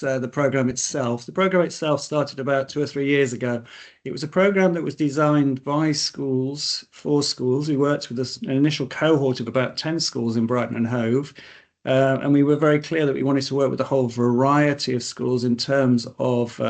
the program itself. The program itself started about 2 or 3 years ago. It was a program that was designed by schools, for schools. We worked with an initial cohort of about 10 schools in Brighton and Hove. And we were very clear that we wanted to work with a whole variety of schools in terms of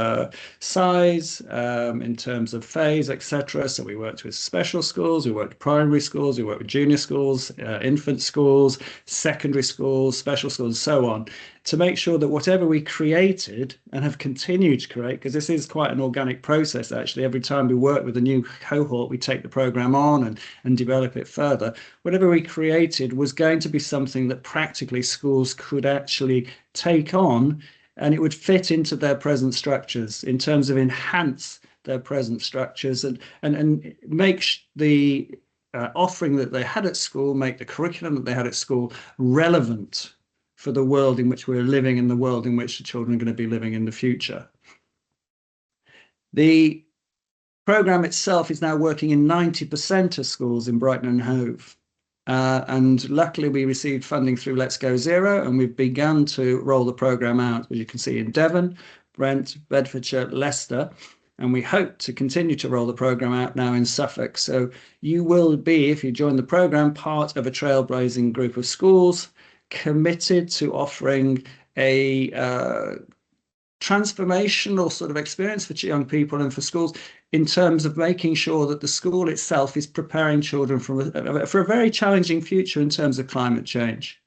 size, in terms of phase, etc. So we worked with special schools, we worked with primary schools, we worked with junior schools, infant schools, secondary schools, special schools, and so on, to make sure that whatever we created and have continued to create, because this is quite an organic process, actually, every time we work with a new cohort, we take the program on and develop it further. Whatever we created was going to be something that practically schools could actually take on, and it would fit into their present structures in terms of enhance their present structures and make the offering that they had at school, make the curriculum that they had at school relevant for the world in which we're living and the world in which the children are going to be living in the future. The program itself is now working in 90% of schools in Brighton and Hove. And luckily we received funding through Let's Go Zero, and we've begun to roll the program out, as you can see, in Devon, Brent, Bedfordshire, Leicester, and we hope to continue to roll the program out now in Suffolk. So you will be, if you join the program, part of a trailblazing group of schools committed to offering a transformational sort of experience for young people and for schools, in terms of making sure that the school itself is preparing children for a very challenging future in terms of climate change,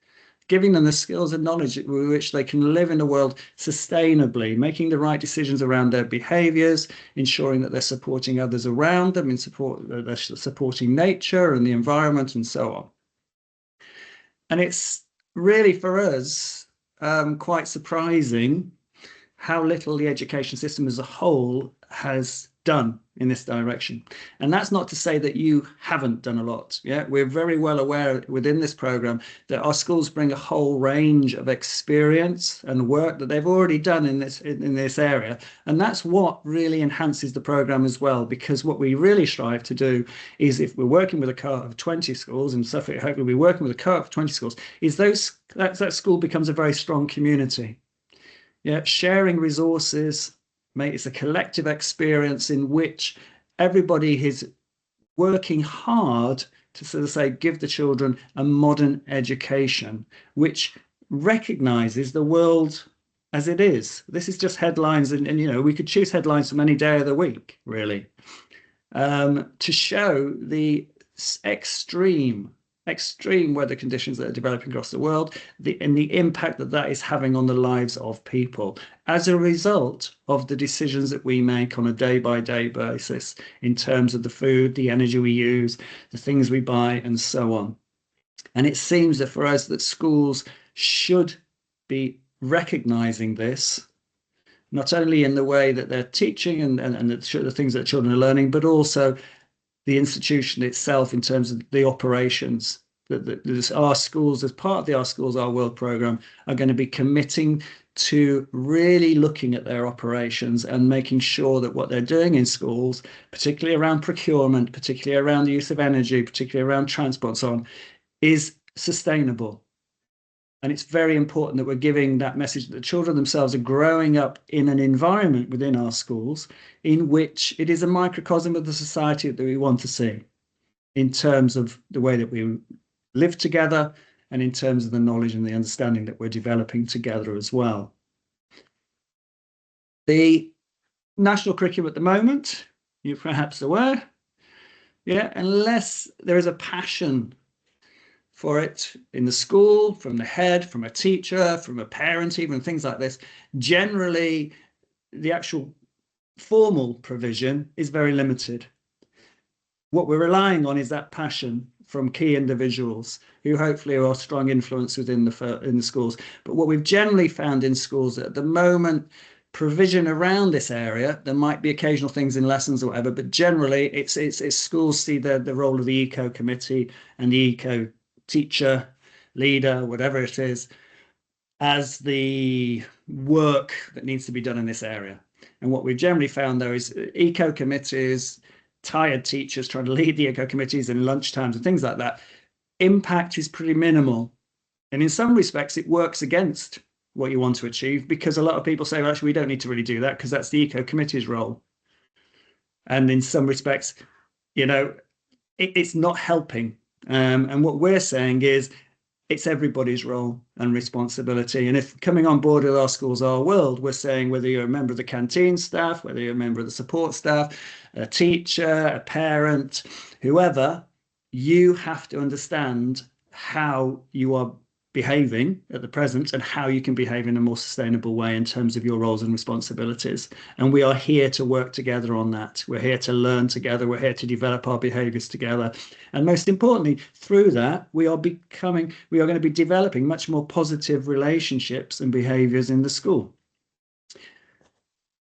giving them the skills and knowledge with which they can live in the world sustainably, making the right decisions around their behaviors, ensuring that they're supporting others around them, they're supporting nature and the environment and so on. And it's really, for us, quite surprising how little the education system as a whole has done in this direction. And that's not to say that you haven't done a lot. Yeah, we're very well aware within this program that our schools bring a whole range of experience and work that they've already done in this area. And that's what really enhances the program as well, because what we really strive to do is, if we're working with a cohort of 20 schools, and Suffolk hopefully we're working with a cohort of 20 schools, is that school becomes a very strong community. Yeah, sharing resources, it's a collective experience in which everybody is working hard to, sort of say, give the children a modern education, which recognizes the world as it is. This is just headlines, and you know, we could choose headlines from any day of the week, really, to show the extreme weather conditions that are developing across the world, and the impact that is having on the lives of people as a result of the decisions that we make on a day-by-day basis in terms of the food, the energy we use, the things we buy, and so on. And it seems that for us, that schools should be recognizing this, not only in the way that they're teaching and the things that children are learning, but also the institution itself in terms of the operations. That our schools, as part of the Our Schools, Our World program, are going to be committing to really looking at their operations and making sure that what they're doing in schools, particularly around procurement, particularly around the use of energy, particularly around transport and so on, is sustainable. And it's very important that we're giving that message that the children themselves are growing up in an environment within our schools in which it is a microcosm of the society that we want to see, in terms of the way that we live together and in terms of the knowledge and the understanding that we're developing together as well. The national curriculum at the moment, you're perhaps aware, yeah, unless there is a passion for it in the school, from the head, from a teacher, from a parent, even things like this, generally the actual formal provision is very limited. What we're relying on is that passion from key individuals who hopefully are a strong influence within the schools. But what we've generally found in schools at the moment, provision around this area, there might be occasional things in lessons or whatever, but generally it's schools see the role of the eco committee and the eco teacher, leader, whatever it is, as the work that needs to be done in this area. And what we've generally found, though, is eco committees, tired teachers trying to lead the eco committees in lunchtimes and things like that, impact is pretty minimal. And in some respects, it works against what you want to achieve, because a lot of people say, well, actually, we don't need to really do that because that's the eco committee's role. And in some respects, you know, it's not helping. And what we're saying is it's everybody's role and responsibility. And if coming on board with Our Schools, Our World, we're saying whether you're a member of the canteen staff, whether you're a member of the support staff, a teacher, a parent, whoever, you have to understand how you are behaving at the present and how you can behave in a more sustainable way in terms of your roles and responsibilities. And we are here to work together on that. We're here to learn together. We're here to develop our behaviors together. And most importantly, through that, we are going to be developing much more positive relationships and behaviors in the school.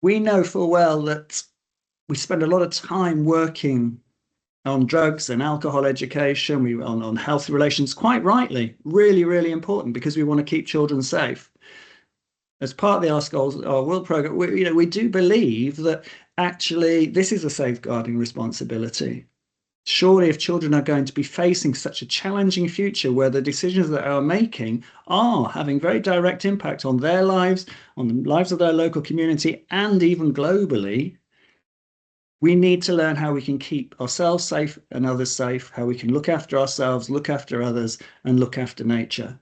We know full well that we spend a lot of time working on drugs and alcohol education, on healthy relations, quite rightly, really, really important because we want to keep children safe. As part of the Our Schools, Our World program, we do believe that actually this is a safeguarding responsibility. Surely if children are going to be facing such a challenging future where the decisions that they are making are having very direct impact on their lives, on the lives of their local community, and even globally, we need to learn how we can keep ourselves safe and others safe, how we can look after ourselves, look after others, and look after nature.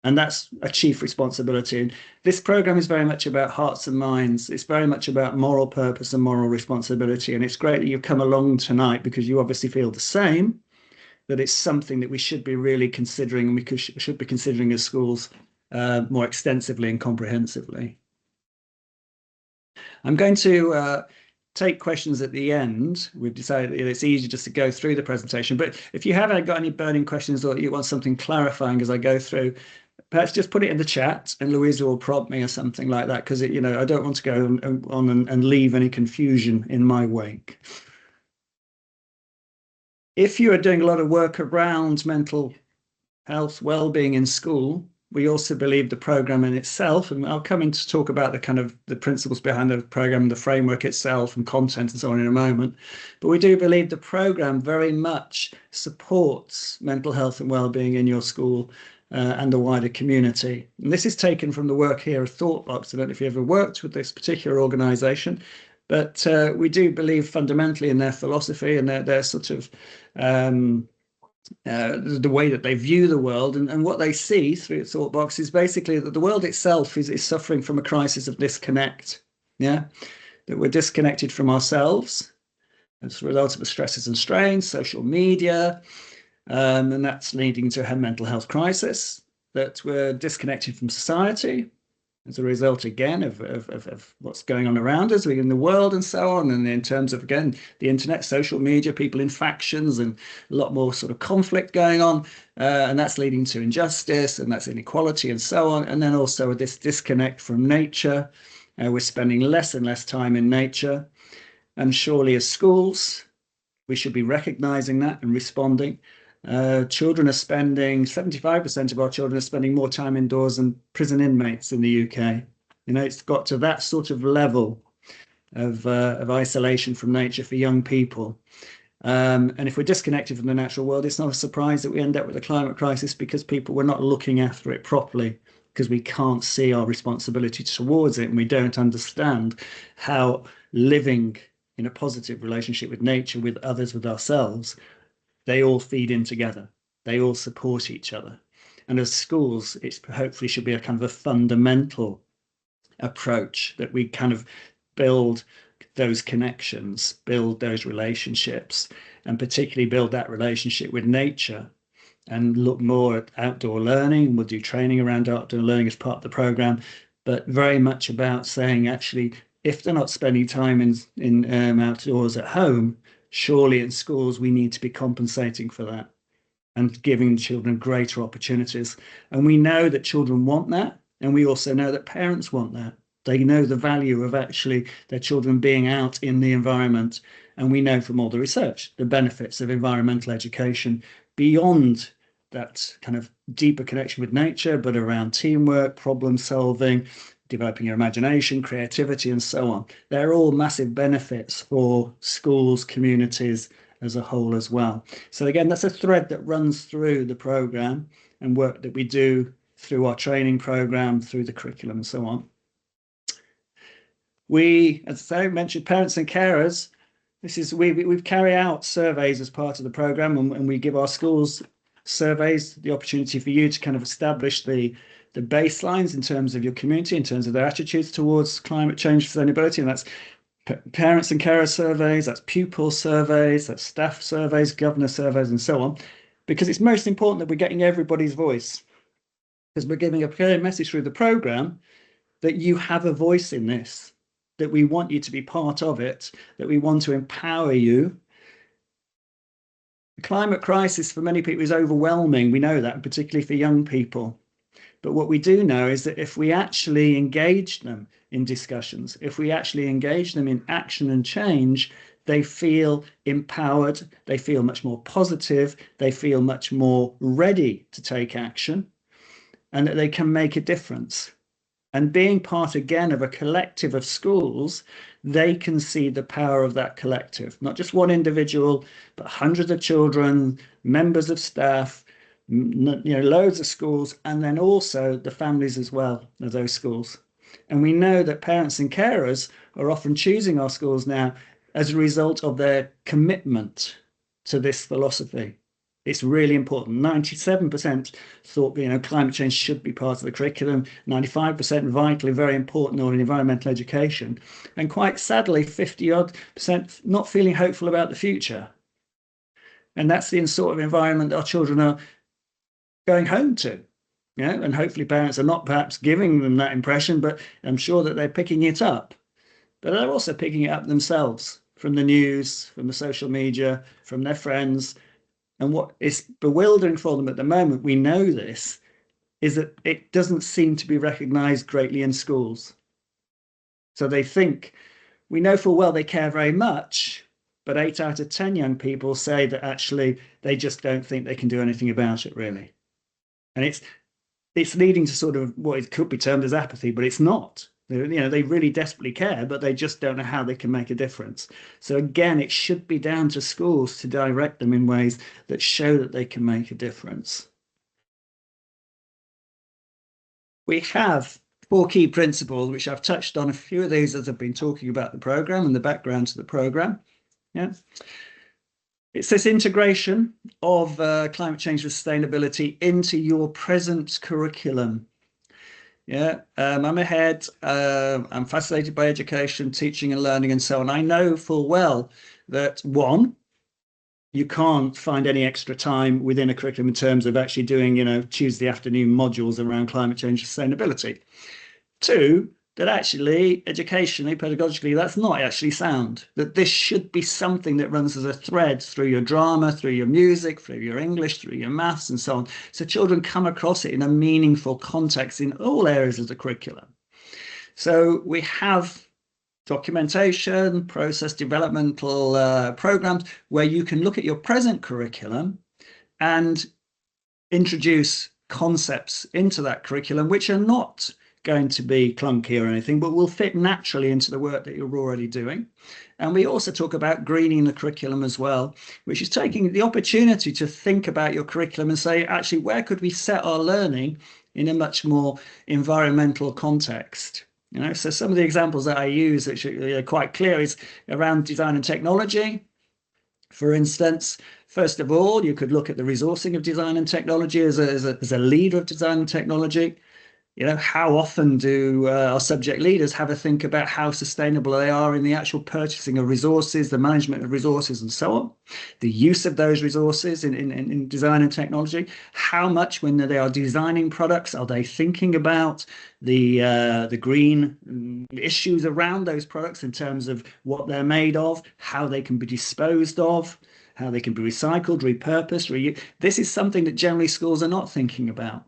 And that's a chief responsibility. And this program is very much about hearts and minds. It's very much about moral purpose and moral responsibility. And it's great that you've come along tonight because you obviously feel the same, that it's something that we should be really considering and we should be considering as schools more extensively and comprehensively. I'm going to take questions at the end. We've decided it's easy just to go through the presentation, but if you haven't got any burning questions or you want something clarifying as I go through, perhaps just put it in the chat and Louisa will prompt me or something like that, because I don't want to go on and leave any confusion in my wake. If you are doing a lot of work around mental health, well-being in school, we also believe the program in itself, and I'll come in to talk about the principles behind the program, the framework itself and content and so on in a moment. But we do believe the program very much supports mental health and well-being in your school and the wider community. And this is taken from the work here of Thoughtbox. I don't know if you ever worked with this particular organization, but we do believe fundamentally in their philosophy and their sort of the way that they view the world, and what they see through Thoughtbox is basically that the world itself is suffering from a crisis of disconnect. Yeah, that we're disconnected from ourselves as a result of the stresses and strains, social media, and that's leading to a mental health crisis. That we're disconnected from society as a result, again, of what's going on around us in the world and so on. And in terms of, again, the internet, social media, people in factions and a lot more sort of conflict going on. And that's leading to injustice and that's inequality and so on. And then also this disconnect from nature. We're spending less and less time in nature. And surely as schools, we should be recognizing that and responding. Children are spending 75% of our children are spending more time indoors than prison inmates in the UK. It's got to that sort of level of isolation from nature for young people. And if we're disconnected from the natural world, it's not a surprise that we end up with a climate crisis because we're not looking after it properly, because we can't see our responsibility towards it and we don't understand how living in a positive relationship with nature, with others, with ourselves, they all feed in together. They all support each other. And as schools, it hopefully should be a kind of a fundamental approach that we kind of build those connections, build those relationships, and particularly build that relationship with nature and look more at outdoor learning. We'll do training around outdoor learning as part of the program, but very much about saying, actually, if they're not spending time in outdoors at home, surely in schools, we need to be compensating for that and giving children greater opportunities. And we know that children want that. And we also know that parents want that. They know the value of actually their children being out in the environment. And we know from all the research, the benefits of environmental education beyond that kind of deeper connection with nature, but around teamwork, problem solving, developing your imagination, creativity, and so on. They're all massive benefits for schools, communities as a whole as well. So again, that's a thread that runs through the program and work that we do through our training program, through the curriculum, and so on. We, as I mentioned, parents and carers. We carry out surveys as part of the program, and we give our schools surveys, the opportunity for you to kind of establish the baselines in terms of your community, in terms of their attitudes towards climate change, sustainability, and that's parents and carer surveys, that's pupil surveys, that's staff surveys, governor surveys, and so on, because it's most important that we're getting everybody's voice, because we're giving a clear message through the program that you have a voice in this, that we want you to be part of it, that we want to empower you. The climate crisis for many people is overwhelming. We know that, particularly for young people. But what we do know is that if we actually engage them in discussions, if we actually engage them in action and change, they feel empowered, they feel much more positive, they feel much more ready to take action, and that they can make a difference. And being part again of a collective of schools, they can see the power of that collective, not just one individual, but hundreds of children, members of staff, loads of schools, and then also the families as well of those schools. And we know that parents and carers are often choosing our schools now as a result of their commitment to this philosophy. It's really important. 97% thought, climate change should be part of the curriculum. 95% vitally very important in environmental education. And quite sadly, 50-odd% not feeling hopeful about the future. And that's the sort of environment our children are going home to. And hopefully parents are not perhaps giving them that impression, but I'm sure that they're picking it up. But they're also picking it up themselves from the news, from the social media, from their friends. And what is bewildering for them at the moment, we know this, is that it doesn't seem to be recognized greatly in schools. So they think, we know full well they care very much, but 8 out of 10 young people say that actually they just don't think they can do anything about it, really. And it's leading to sort of what it could be termed as apathy, but it's not. They really desperately care, but they just don't know how they can make a difference. So again, it should be down to schools to direct them in ways that show that they can make a difference. We have 4 key principles, which I've touched on a few of these as I've been talking about the program and the background to the program. Yeah. It's this integration of climate change sustainability into your present curriculum. Yeah, I'm ahead. I'm fascinated by education, teaching and learning and so on. I know full well that one, you can't find any extra time within a curriculum in terms of actually doing, Tuesday afternoon modules around climate change and sustainability. 2, that actually educationally, pedagogically, that's not actually sound, that this should be something that runs as a thread through your drama, through your music, through your English, through your maths and so on. So children come across it in a meaningful context in all areas of the curriculum. So we have documentation, process developmental programs where you can look at your present curriculum and introduce concepts into that curriculum which are not going to be clunky or anything, but will fit naturally into the work that you're already doing. And we also talk about greening the curriculum as well, which is taking the opportunity to think about your curriculum and say, actually, where could we set our learning in a much more environmental context? So some of the examples that I use, which are quite clear, is around design and technology. For instance, first of all, you could look at the resourcing of design and technology as a leader of design and technology. How often do our subject leaders have a think about how sustainable they are in the actual purchasing of resources, the management of resources, and so on, the use of those resources in design and technology? How much, when they are designing products, are they thinking about the green issues around those products in terms of what they're made of, how they can be disposed of, how they can be recycled, repurposed, reused? This is something that generally schools are not thinking about.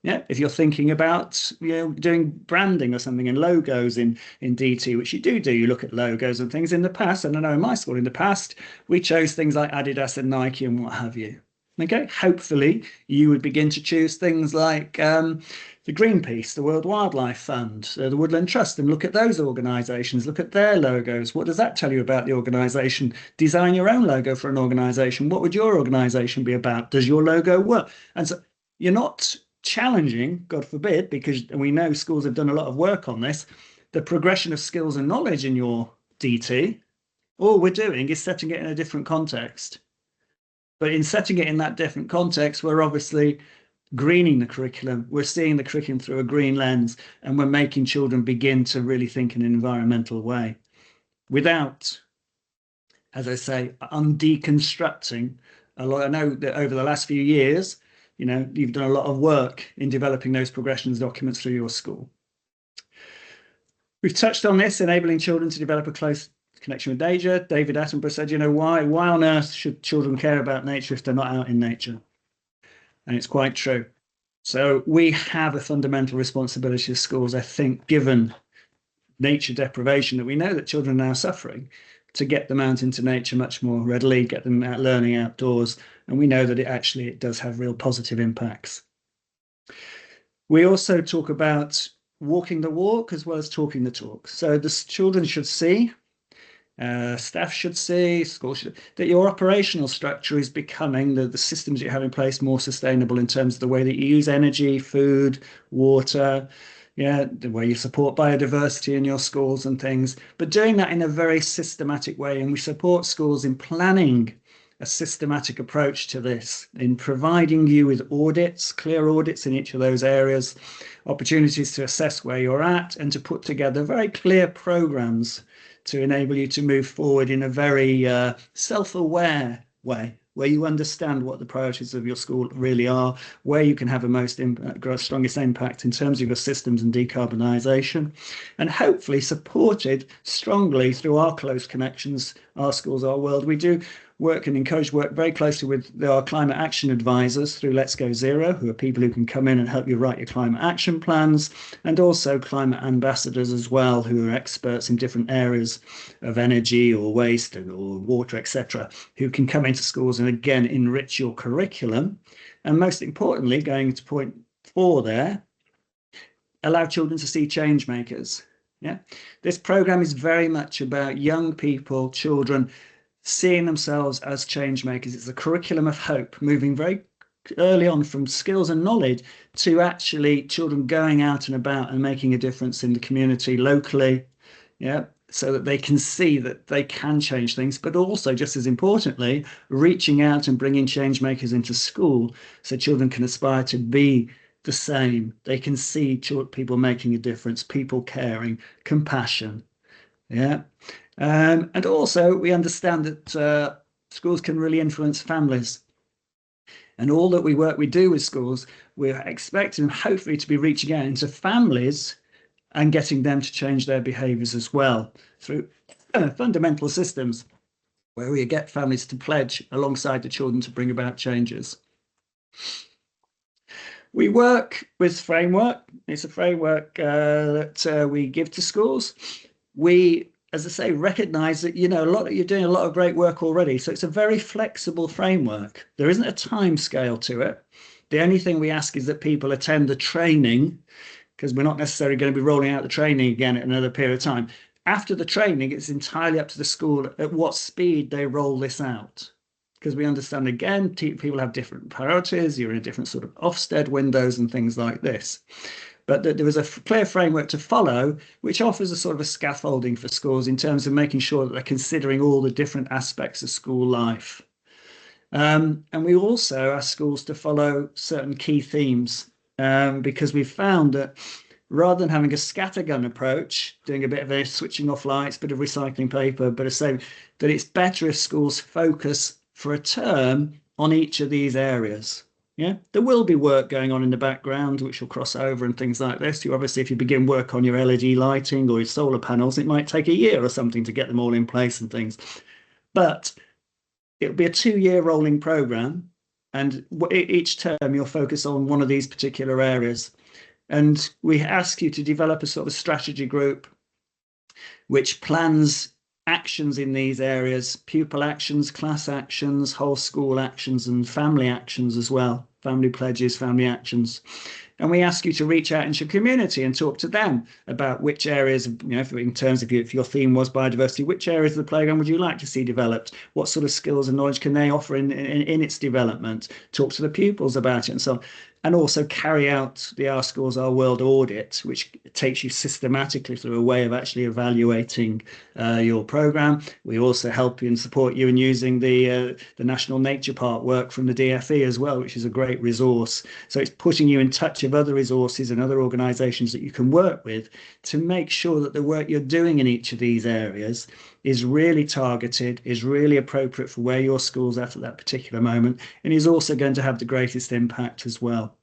Yeah, if you're thinking about doing branding or something and logos in DT, which you do, you look at logos and things in the past. And I know in my school in the past, we chose things like Adidas and Nike and what have you. Okay, hopefully you would begin to choose things like the Greenpeace, the World Wildlife Fund, the Woodland Trust, and look at those organizations, look at their logos. What does that tell you about the organization? Design your own logo for an organization. What would your organization be about? Does your logo work? And so you're not challenging, God forbid, because we know schools have done a lot of work on this, the progression of skills and knowledge in your DT, all we're doing is setting it in a different context. But in setting it in that different context, we're obviously greening the curriculum. We're seeing the curriculum through a green lens, and we're making children begin to really think in an environmental way without, as I say, undeconstructing a lot. I know that over the last few years, you've done a lot of work in developing those progressions documents through your school. We've touched on this, enabling children to develop a close connection with nature. David Attenborough said, why on earth should children care about nature if they're not out in nature? And it's quite true. So we have a fundamental responsibility as schools, I think, given nature deprivation that we know that children are now suffering, to get them out into nature much more readily, get them out learning outdoors. And we know that it does have real positive impacts. We also talk about walking the walk as well as talking the talk. So the children should see, staff should see, schools should, that your operational structure is becoming, the systems you have in place, more sustainable in terms of the way that you use energy, food, water, the way you support biodiversity in your schools and things, but doing that in a very systematic way. And we support schools in planning a systematic approach to this, in providing you with audits, clear audits in each of those areas, opportunities to assess where you're at, and to put together very clear programs to enable you to move forward in a very self-aware way, where you understand what the priorities of your school really are, where you can have a strongest impact in terms of your systems and decarbonisation, and hopefully supported strongly through our close connections, our schools, our world. We do work and encourage work very closely with our climate action advisors through Let's Go Zero, who are people who can come in and help you write your climate action plans, and also climate ambassadors as well, who are experts in different areas of energy or waste or water, etc., who can come into schools and again enrich your curriculum. And most importantly, going to point 4 there, allow children to see change makers. This program is very much about young people, children, seeing themselves as change makers. It's a curriculum of hope, moving very early on from skills and knowledge to actually children going out and about and making a difference in the community locally, so that they can see that they can change things, but also, just as importantly, reaching out and bringing change makers into school so children can aspire to be the same. They can see people making a difference, people caring, compassion. And also, we understand that schools can really influence families. And all that we do with schools, we're expecting hopefully to be reaching out into families and getting them to change their behaviours as well through fundamental systems where we get families to pledge alongside the children to bring about changes. We work with framework. It's a framework that we give to schools. We, as I say, recognize that, you're doing a lot of great work already. So it's a very flexible framework. There isn't a time scale to it. The only thing we ask is that people attend the training, because we're not necessarily going to be rolling out the training again at another period of time. After the training, it's entirely up to the school at what speed they roll this out. Because we understand, again, people have different priorities. You're in a different sort of Ofsted windows and things like this. But there was a clear framework to follow, which offers a sort of a scaffolding for schools in terms of making sure that they're considering all the different aspects of school life. And we also ask schools to follow certain key themes, because we've found that rather than having a scattergun approach, doing a bit of a switching off lights, bit of recycling paper, but saying that it's better if schools focus for a term on each of these areas. There will be work going on in the background, which will cross over and things like this. Obviously, if you begin work on your LED lighting or your solar panels, it might take a year or something to get them all in place and things. But it'll be a 2-year rolling program. And each term you'll focus on one of these particular areas. And we ask you to develop a sort of strategy group which plans actions in these areas, pupil actions, class actions, whole school actions, and family actions as well, family pledges, family actions. And we ask you to reach out into your community and talk to them about which areas, in terms of if your theme was biodiversity, which areas of the playground would you like to see developed? What sort of skills and knowledge can they offer in its development? Talk to the pupils about it and so on. and also carry out the Our Schools, Our World audit, which takes you systematically through a way of actually evaluating your program. We also help you and support you in using the National Nature Park work from the DFE as well, which is a great resource. So it's putting you in touch with other resources and other organisations that you can work with to make sure that the work you're doing in each of these areas is really targeted, is really appropriate for where your school's at that particular moment, and is also going to have the greatest impact as well.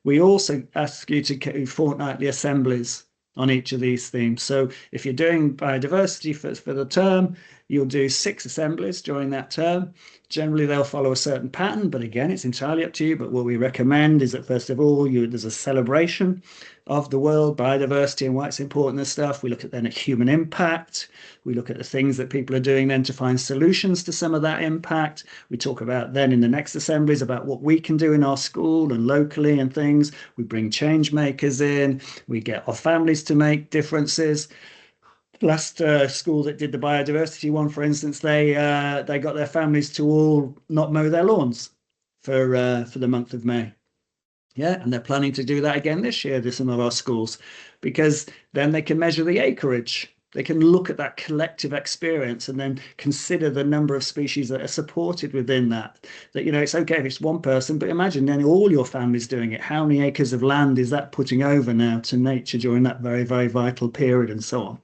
We also ask you to do fortnightly assemblies on each of these themes. So if you're doing biodiversity for the term, you'll do 6 assemblies during that term. Generally, they'll follow a certain pattern, but again, it's entirely up to you. But what we recommend is that, first of all, there's a celebration of the world, biodiversity, and why it's important and stuff. We look at then at human impact. We look at the things that people are doing then to find solutions to some of that impact. We talk about then in the next assemblies about what we can do in our school and locally and things. We bring change makers in. We get our families to make differences. Last school that did the biodiversity one, for instance, they got their families to all not mow their lawns for the month of May. Yeah, and they're planning to do that again this year to some of our schools, because then they can measure the acreage. They can look at that collective experience and then consider the number of species that are supported within that. That, it's okay if it's one person, but imagine then all your families doing it. How many acres of land is that putting over now to nature during that very, very vital period, and so on.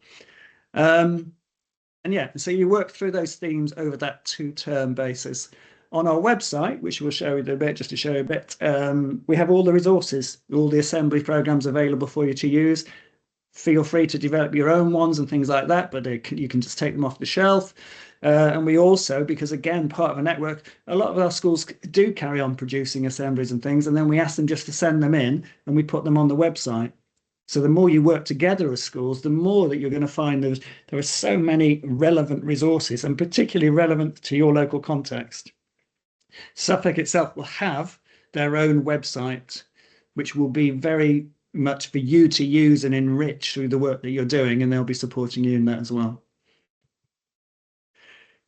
And yeah, so you work through those themes over that 2-term basis. On our website, which we'll show you a bit, just to show you a bit, we have all the resources, all the assembly programs available for you to use. Feel free to develop your own ones and things like that, but you can just take them off the shelf. And we also, because again, part of a network, a lot of our schools do carry on producing assemblies and things, and then we ask them just to send them in and we put them on the website. So the more you work together as schools, the more that you're going to find there are so many relevant resources, and particularly relevant to your local context. Suffolk itself will have their own website, which will be very much for you to use and enrich through the work that you're doing, and they'll be supporting you in that as well.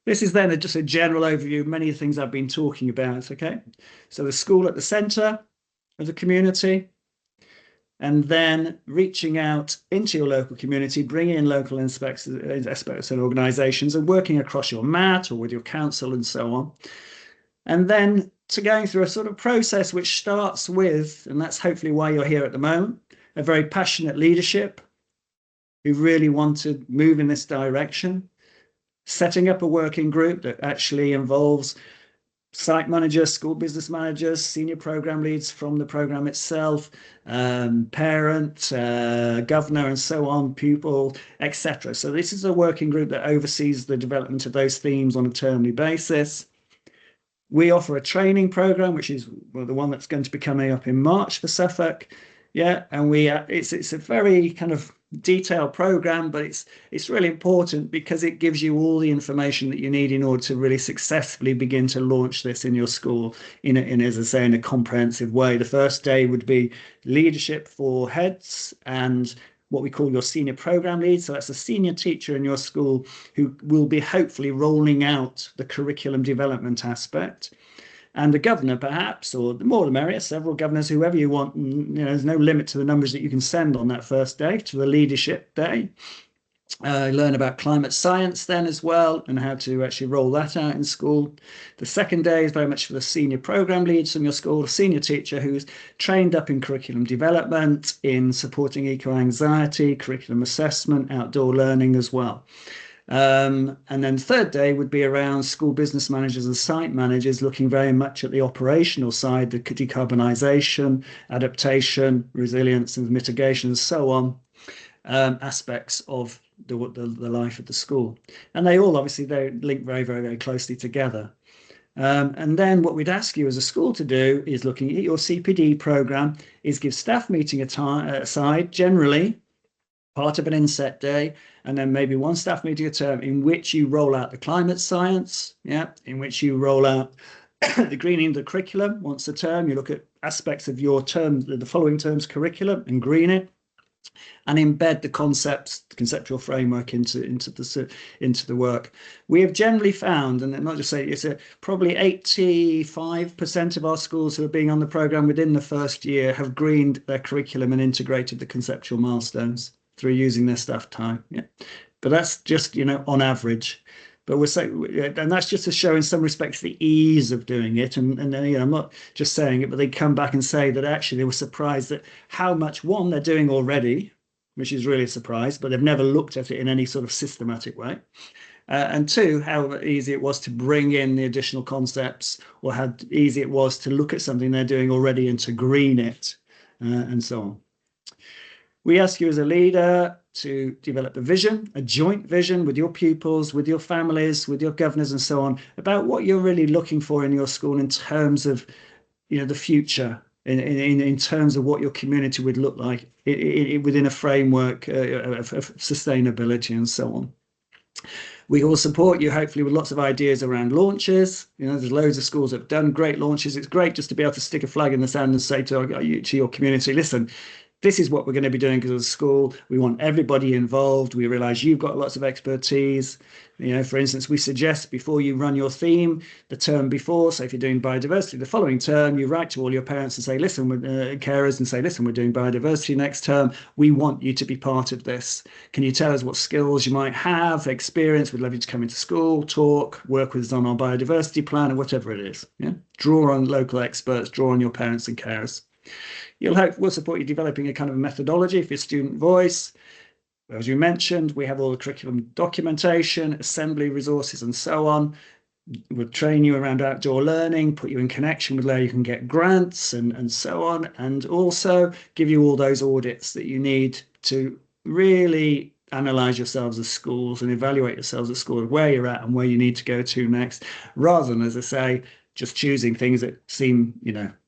This is then just a general overview of many of the things I've been talking about, okay? So the school at the centre of the community, and then reaching out into your local community, bringing in local experts and organisations, and working across your MAT or with your council and so on. And then to going through a sort of process which starts with, and that's hopefully why you're here at the moment, a very passionate leadership who really want to move in this direction, setting up a working group that actually involves site managers, school business managers, senior program leads from the program itself, parent, governor, and so on, pupil, etc. So this is a working group that oversees the development of those themes on a termly basis. We offer a training program, which is the one that's going to be coming up in March for Suffolk. Yeah, and it's a very kind of detailed program, but it's really important because it gives you all the information that you need in order to really successfully begin to launch this in your school as I say, in a comprehensive way. The first day would be leadership for heads and what we call your senior program lead. So that's a senior teacher in your school who will be hopefully rolling out the curriculum development aspect. And the governor, perhaps, or the more the merrier, several governors, whoever you want. There's no limit to the numbers that you can send on that first day to the leadership day. Learn about climate science then as well, and how to actually roll that out in school. The second day is very much for the senior program leads from your school, a senior teacher who's trained up in curriculum development, in supporting eco-anxiety, curriculum assessment, outdoor learning as well. And then third day would be around school business managers and site managers, looking very much at the operational side, the decarbonisation, adaptation, resilience and mitigation, and so on, aspects of the life of the school. And they all obviously they link very, very, very closely together. And then what we'd ask you as a school to do is, looking at your CPD programme, is give staff meeting aside, generally part of an inset day, and then maybe one staff meeting a term in which you roll out the climate science, in which you roll out the greening of the curriculum once a term. You look at aspects of your term, the following term's curriculum, and green it. and embed the concepts, the conceptual framework into the work. We have generally found, and not just say it's probably 85% of our schools who are being on the program within the first year have greened their curriculum and integrated the conceptual milestones through using their staff time. Yeah, but that's just on average. But we're saying, and that's just to show in some respects the ease of doing it. And I'm not just saying it, but they come back and say that actually they were surprised at how much one they're doing already, which is really a surprise, but they've never looked at it in any sort of systematic way. And two, how easy it was to bring in the additional concepts, or how easy it was to look at something they're doing already and to green it, and so on. We ask you as a leader to develop a vision, a joint vision with your pupils, with your families, with your governors and so on, about what you're really looking for in your school in terms of the future, in terms of what your community would look like within a framework of sustainability and so on. We will support you hopefully with lots of ideas around launches. There's loads of schools that have done great launches. It's great just to be able to stick a flag in the sand and say to your community, listen, this is what we're going to be doing because of the school. We want everybody involved. We realize you've got lots of expertise. For instance, we suggest before you run your theme, the term before, so if you're doing biodiversity, the following term, you write to all your parents and say, listen, carers, and say, listen, we're doing biodiversity next term. We want you to be part of this. Can you tell us what skills you might have, experience? We'd love you to come into school, talk, work with us on our biodiversity plan, or whatever it is. Yeah? Draw on local experts, draw on your parents and carers. We'll support you developing a kind of methodology for your student voice. As you mentioned, we have all the curriculum documentation, assembly resources, and so on. We'll train you around outdoor learning, put you in connection with where you can get grants and so on, and also give you all those audits that you need to really analyze yourselves as schools and evaluate yourselves as schools, where you're at and where you need to go to next, rather than, as I say, just choosing things that seem,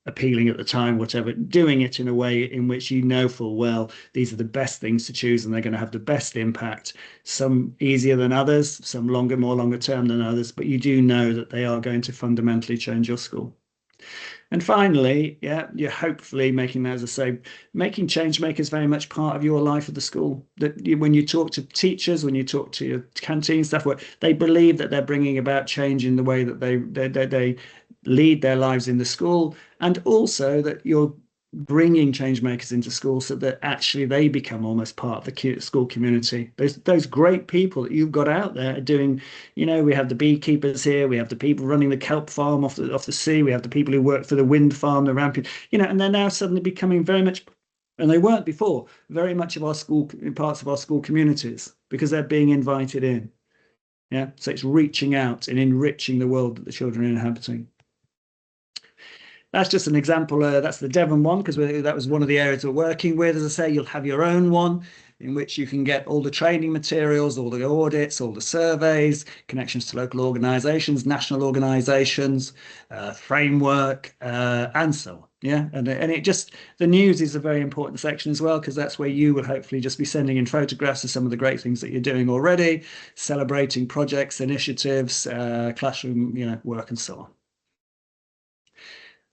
appealing at the time, whatever, doing it in a way in which full well these are the best things to choose and they're going to have the best impact, some easier than others, some more longer term than others, but you do know that they are going to fundamentally change your school. And finally, you're hopefully making that, as I say, making change makers very much part of your life at the school. That when you talk to teachers, when you talk to your canteen staff, they believe that they're bringing about change in the way that they lead their lives in the school, and also that you're bringing change makers into schools so that actually they become almost part of the school community. Those great people that you've got out there are doing, we have the beekeepers here, we have the people running the kelp farm off the sea, we have the people who work for the wind farm, the ramping, and they're now suddenly becoming very much, and they weren't before, very much of our school, parts of our school communities, because they're being invited in. Yeah, so it's reaching out and enriching the world that the children are inhabiting. That's just an example. That's the Devon one, because that was one of the areas we're working with. As I say, you'll have your own one in which you can get all the training materials, all the audits, all the surveys, connections to local organisations, national organisations, framework, and so on. Yeah, and it just, the news is a very important section as well, because that's where you will hopefully just be sending in photographs of some of the great things that you're doing already, celebrating projects, initiatives, classroom, work, and so on.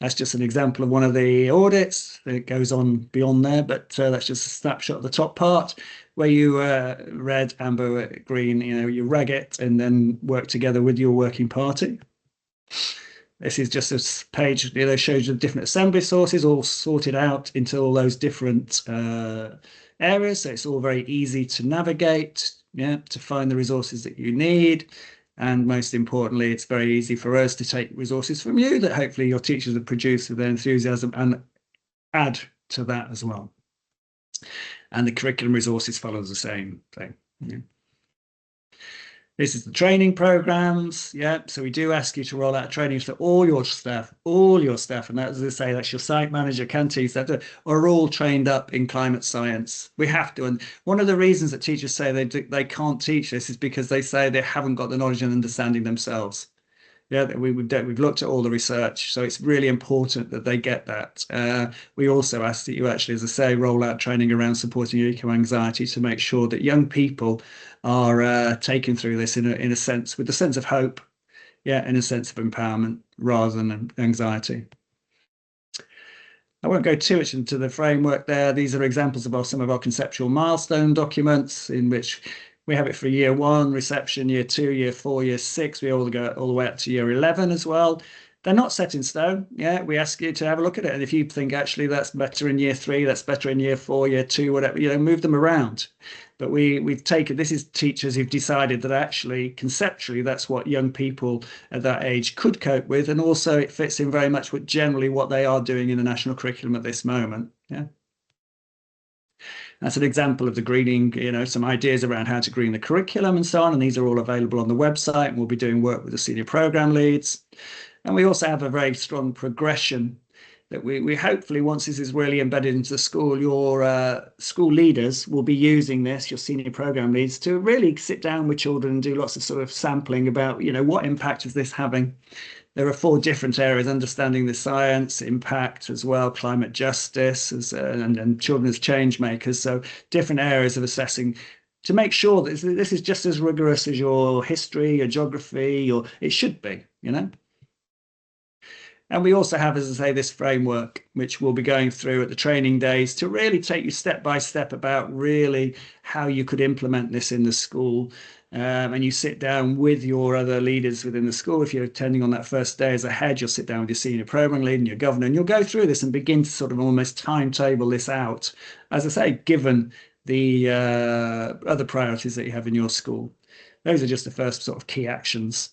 That's just an example of one of the audits. It goes on beyond there, but that's just a snapshot of the top part where you red, amber, green, you rag it and then work together with your working party. This is just a page that shows you the different assembly sources all sorted out into all those different areas. So it's all very easy to navigate, to find the resources that you need. And most importantly, it's very easy for us to take resources from you that hopefully your teachers have produced with their enthusiasm and add to that as well. And the curriculum resources follow the same thing. Yeah. This is the training programs. Yeah, so we do ask you to roll out trainings for all your staff. And that, as I say, that's your site manager, canteen staff, are all trained up in climate science. We have to. And one of the reasons that teachers say they can't teach this is because they say they haven't got the knowledge and understanding themselves. Yeah, we've looked at all the research, so it's really important that they get that. We also ask that you actually, as I say, roll out training around supporting eco-anxiety to make sure that young people are taken through this in a sense, with a sense of hope, in a sense of empowerment rather than anxiety. I won't go too much into the framework there. These are examples of some of our conceptual milestone documents in which we have it for year one, reception, year two, year four, year six. We all go all the way up to year 11 as well. They're not set in stone. Yeah, we ask you to have a look at it. And if you think actually that's better in year three, that's better in year four, year two, whatever, move them around. But we've taken, this is teachers who've decided that actually conceptually that's what young people at that age could cope with. And also it fits in very much with generally what they are doing in the national curriculum at this moment. Yeah. That's an example of the greening, some ideas around how to green the curriculum and so on. And these are all available on the website. And we'll be doing work with the senior program leads. And we also have a very strong progression that we hopefully, once this is really embedded into the school, your school leaders will be using this, your senior program leads, to really sit down with children and do lots of sort of sampling about, what impact is this having. There are 4 different areas: understanding the science, impact as well, climate justice, and children as change makers. So different areas of assessing to make sure that this is just as rigorous as your history, your geography, or it should be, And we also have, as I say, this framework, which we'll be going through at the training days to really take you step by step about really how you could implement this in the school. And you sit down with your other leaders within the school. If you're attending on that first day as a head, you'll sit down with your senior program lead and your governor, and you'll go through this and begin to sort of almost timetable this out, as I say, given the other priorities that you have in your school. Those are just the first sort of key actions.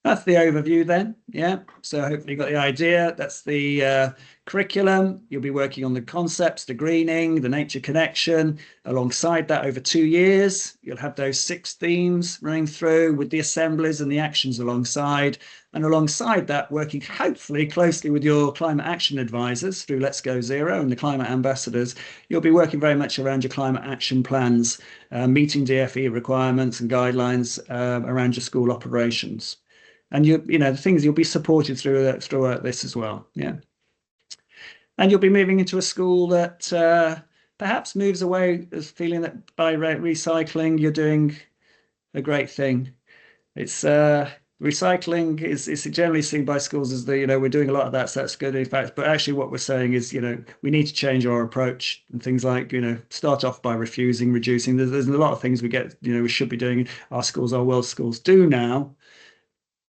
That's the overview then. Yeah. So hopefully you got the idea. That's the curriculum. You'll be working on the concepts, the greening, the nature connection. Alongside that, over 2 years, you'll have those 6 themes running through with the assemblies and the actions alongside. And alongside that, working hopefully closely with your climate action advisors through Let's Go Zero and the climate ambassadors, you'll be working very much around your climate action plans, meeting DFE requirements and guidelines around your school operations. And the things you'll be supported throughout this as well. Yeah. And you'll be moving into a school that perhaps moves away as feeling that by recycling, you're doing a great thing. It's recycling is generally seen by schools as we're doing a lot of that, so that's good in fact. But actually what we're saying is, we need to change our approach and things like, start off by refusing, reducing. There's a lot of things we should be doing. Our schools, our world schools do now,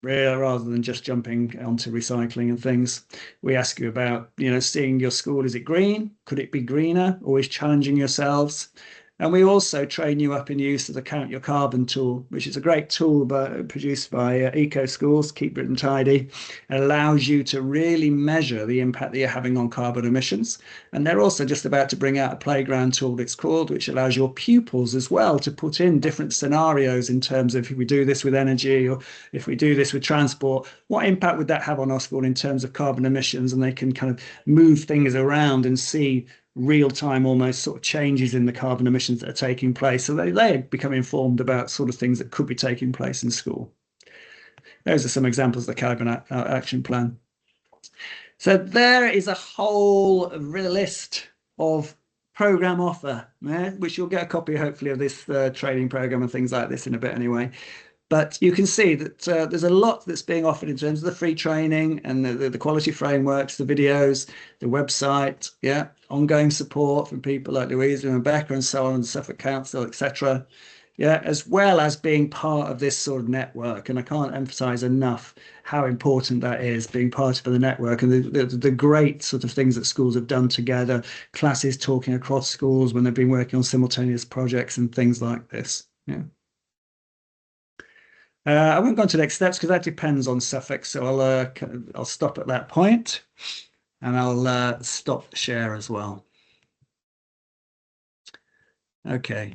rather than just jumping onto recycling and things. We ask you about, seeing your school. Is it green? Could it be greener? Always challenging yourselves. And we also train you up in the use of the Count Your Carbon tool, which is a great tool produced by Eco Schools, Keep Britain Tidy. It allows you to really measure the impact that you're having on carbon emissions. And they're also just about to bring out a playground tool, it's called, which allows your pupils as well to put in different scenarios in terms of if we do this with energy or if we do this with transport, what impact would that have on our school in terms of carbon emissions? And they can kind of move things around and see real-time almost sort of changes in the carbon emissions that are taking place. So they become informed about sort of things that could be taking place in school. Those are some examples of the carbon action plan. So there is a whole list of program offer, which you'll get a copy hopefully of this training program and things like this in a bit anyway. But you can see that there's a lot that's being offered in terms of the free training and the quality frameworks, the videos, the website, ongoing support from people like Louisa and Rebecca and so on, and Suffolk Council, etc. As well as being part of this sort of network. And I can't emphasize enough how important that is, being part of the network and the great sort of things that schools have done together, classes talking across schools when they've been working on simultaneous projects and things like this. I won't go on to the next steps because that depends on Suffolk. So I'll stop at that point and I'll stop the share as well. Okay.